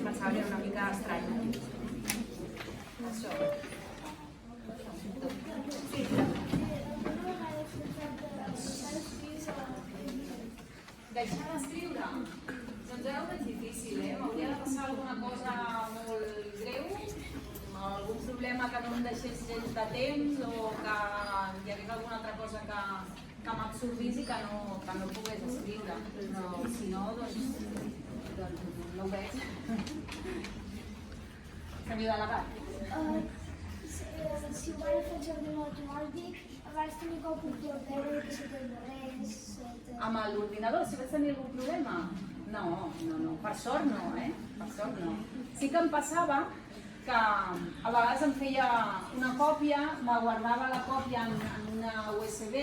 pensava que era una mica estrany. Això. Deixar d'escriure? Doncs era molt difícil, m'hauria de passar alguna cosa molt greu, algun problema que no em deixés gens de temps o que hi hagués alguna altra cosa que m'absorbís i que no pogués escriure. Però si no, doncs no ho veig. Senyor delegat. Si ho van fer servir l'automàtic, abans tenia que ocultar el peu que se té res... Amb l'ordinador, si vaig tenir algun problema? No, per sort no, per sort no. Sí que em passava que a vegades em feia una còpia, me guardava la còpia en una USB,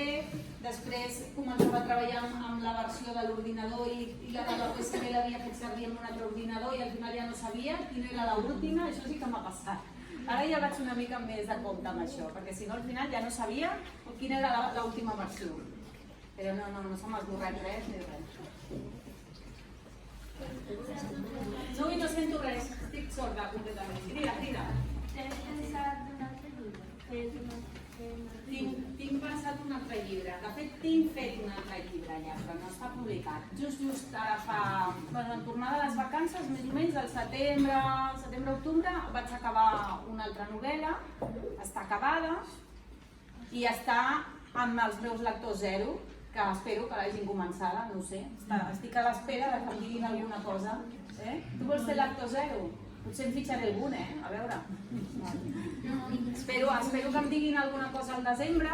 després començava a treballar amb la versió de l'ordinador i la de la USB l'havia fet servir en un altre ordinador i al final ja no sabia quina era l'última, això sí que m'ha passat. Ara ja vaig una mica més de compte amb això, perquè si no al final ja no sabia quina era l'última versió. Però no se m'ha esborrat res ni res. No sento res, estic sorda completament. Crida. Tens pensat un altre llibre? Tinc pensat un altre llibre. De fet, tinc fet un altre llibre ja, però no està publicat. Just ara fa... en tornada a les vacances, més o menys, al setembre-octubre, vaig acabar una altra novel·la, està acabada i està amb els meus lectors zero, que espero que l'hagin començada, no ho sé. Estic a l'espera que em diguin alguna cosa. Tu vols fer lector zero? Potser em fitxaré algun, a veure. Espero que em diguin alguna cosa al desembre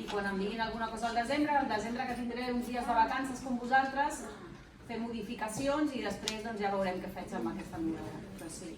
i quan em diguin alguna cosa al desembre que tindré uns dies de vacances com vosaltres, fer modificacions i després ja veurem què faig amb aquesta novel·la. Però sí.